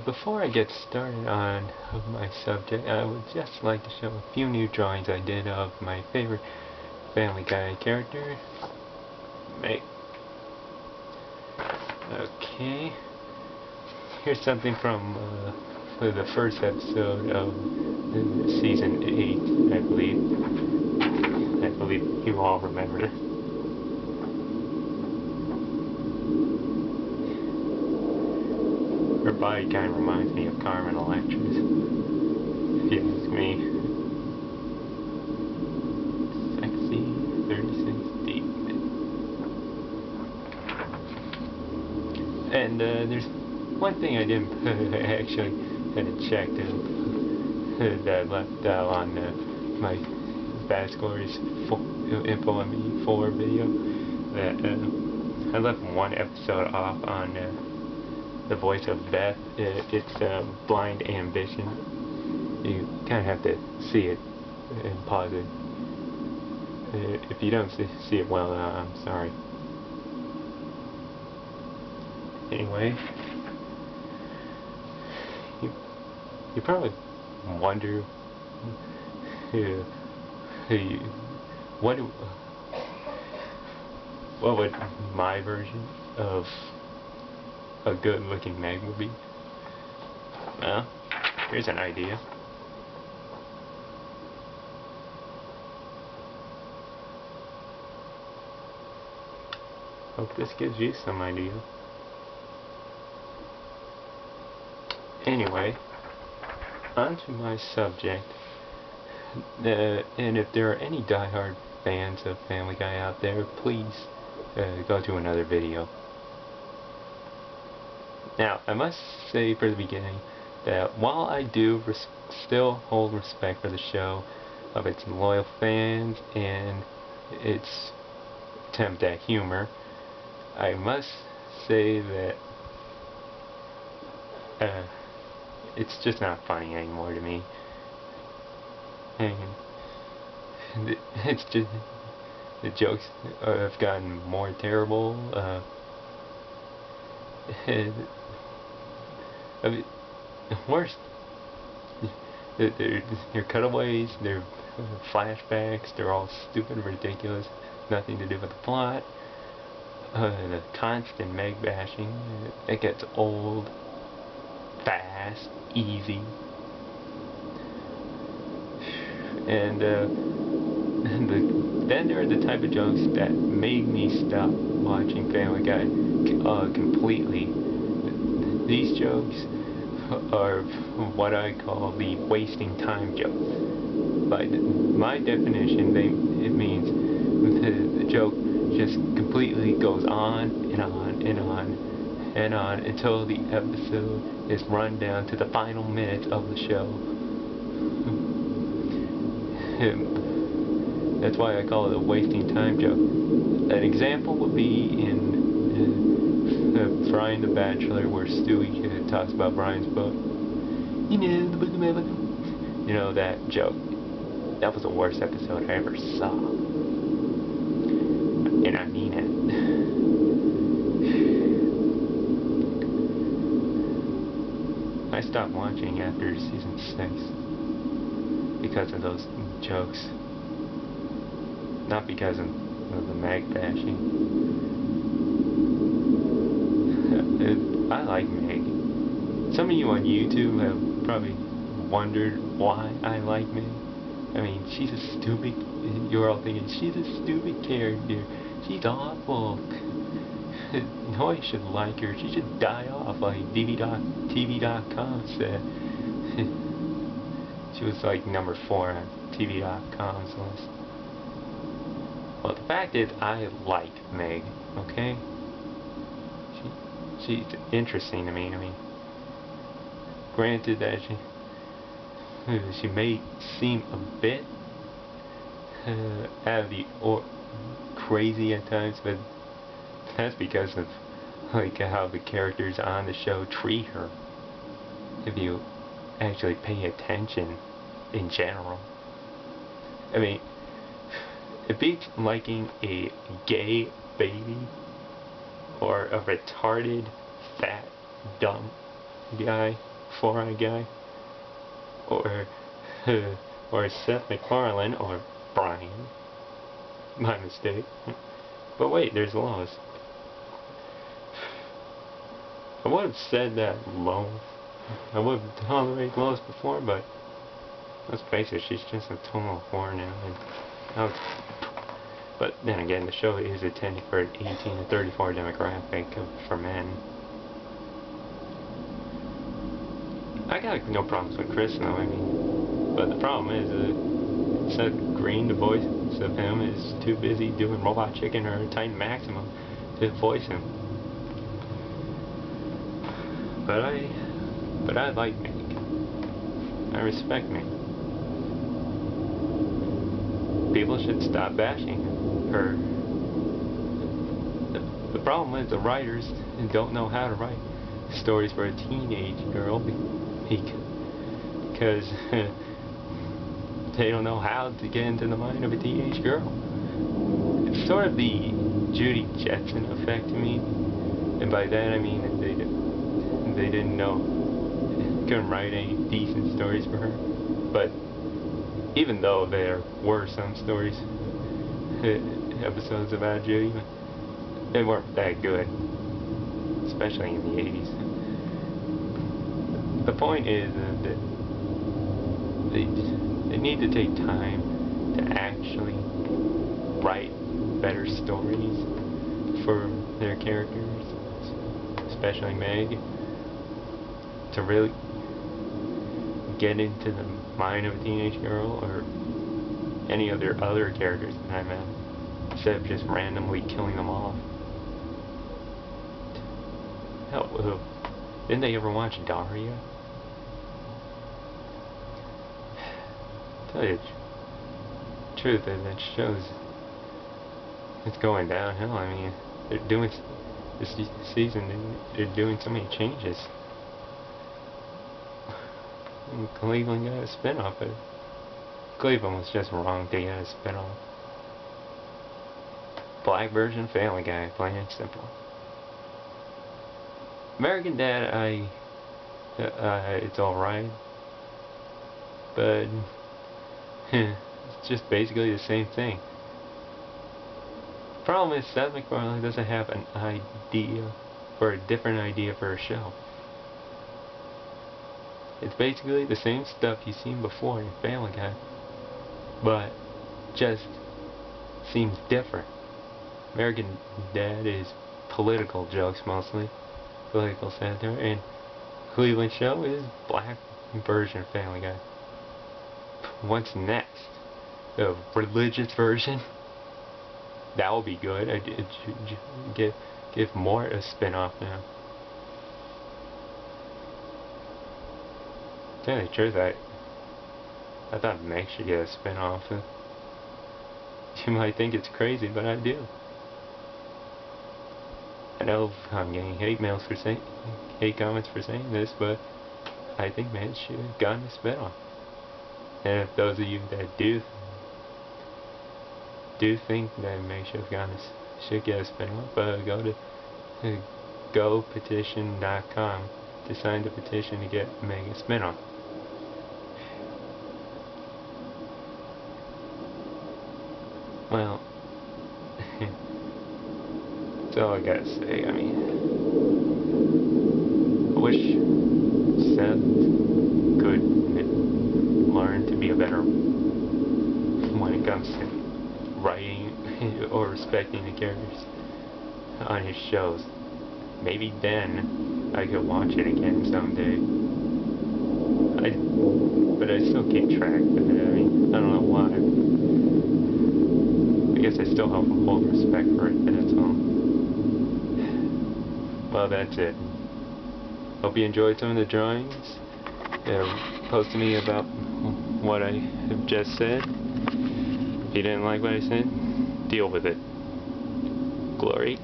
Before I get started on my subject, I would just like to show a few new drawings I did of my favorite Family Guy character, Meg. Okay, here's something from the first episode of season 8, I believe. I believe you all remember. Her body kind of reminds me of Carmen Electra's, if you ask me. Sexy 36 deep. And there's one thing I didn't actually had to check that I left out on my Fast Glorious Info on Me 4 video. That I left one episode off on the voice of Beth. It's Blind Ambition. You kind of have to see it and pause it. If you don't see it well, I'm sorry. Anyway, you probably wonder what would my version of a good-looking Meg would be. Well, here's an idea. Hope this gives you some idea. Anyway, on to my subject. And if there are any diehard fans of Family Guy out there, please go to another video. Now, I must say for the beginning that while I do still hold respect for the show, of its loyal fans, and its attempt at humor, I must say that it's just not funny anymore to me. And it's just, the jokes have gotten more terrible. I mean, worst, they're cutaways, they're flashbacks, they're all stupid and ridiculous, nothing to do with the plot. The constant Meg bashing, it gets old, fast, easy. And then there are the type of jokes that made me stop watching Family Guy completely. These jokes are what I call the wasting time jokes. By my definition, it means the joke just completely goes on and on and on and on until the episode is run down to the final minutes of the show. That's why I call it a wasting time joke. An example would be in Brian the Bachelor, where Stewie talks about Brian's book. You know, the book of my book. You know, that joke. That was the worst episode I ever saw. And I mean it. I stopped watching after season 6 because of those jokes. Not because of the Meg bashing. I like Meg. Some of you on YouTube have probably wondered why I like Meg. I mean, she's a stupid, you're all thinking, she's a stupid character. She's awful. Nobody should like her. She should die off, like TV.com said. She was like number 4 on TV.com's list. Well, the fact is, I like Meg, okay? She's interesting to me. I mean, granted that she may seem a bit out of the crazy at times, but that's because of like how the characters on the show treat her. If you actually pay attention in general, I mean, it beats liking a gay baby or a retarded, fat, dumb guy, four-eyed guy, or or Seth MacFarlane, or Brian. My mistake. But wait, there's Lois. I would have said that I would have tolerated Lois before, but let's face it, she's just a total whore now. But then again, the show is intended for an 18 to 34 demographic for men. I got no problems with Chris though, I mean, but the problem is Seth Green, the voice of him, is too busy doing Robot Chicken or Titan Maximum to voice him. But I like Meg. I respect Meg. People should stop bashing her. The problem is the writers don't know how to write stories for a teenage girl because they don't know how to get into the mind of a teenage girl. It's sort of the Judy Jetson effect to me, and by that I mean that they didn't know, couldn't write any decent stories for her. But even though there were some stories, episodes about Judy, they weren't that good, especially in the 80s. The point is that they need to take time to actually write better stories for their characters, especially Meg, to really get into the mind of a teenage girl or any of their other characters that I met, instead of just randomly killing them off. Hell, didn't they ever watch Daria? Tell you the truth, that shows it's going downhill. I mean, they're doing this season. They're doing so many changes. And Cleveland got a spinoff, but Cleveland was just wrong to get a spinoff. Black version Family Guy, plain and simple. American Dad, it's alright, but it's just basically the same thing. Problem is, Seth MacFarlane doesn't have an idea, or a different idea for a show. It's basically the same stuff you've seen before in Family Guy, but just seems different. American Dad is political jokes mostly, political satire, and Cleveland Show is black version of Family Guy. What's next? The religious version? That will be good. Give more a spin-off now. To tell you the truth, I thought Meg should get a spin-off. You might think it's crazy, but I do. I know I'm getting hate comments for saying this, but I think Meg should have gotten a spin-off. And if those of you that do think that Meg should get a spin-off, go to gopetition.com to sign the petition to get Meg a spin-off. Well, that's all I gotta say. I mean, I wish Seth could learn to be a better when it comes to writing or respecting the characters on his shows. Maybe then I could watch it again someday. But I still keep track of it. I mean, I don't know why. I guess I still have full respect for it, that's all. Well, that's it. Hope you enjoyed some of the drawings. Post to me about what I have just said. If you didn't like what I said, deal with it. Glory.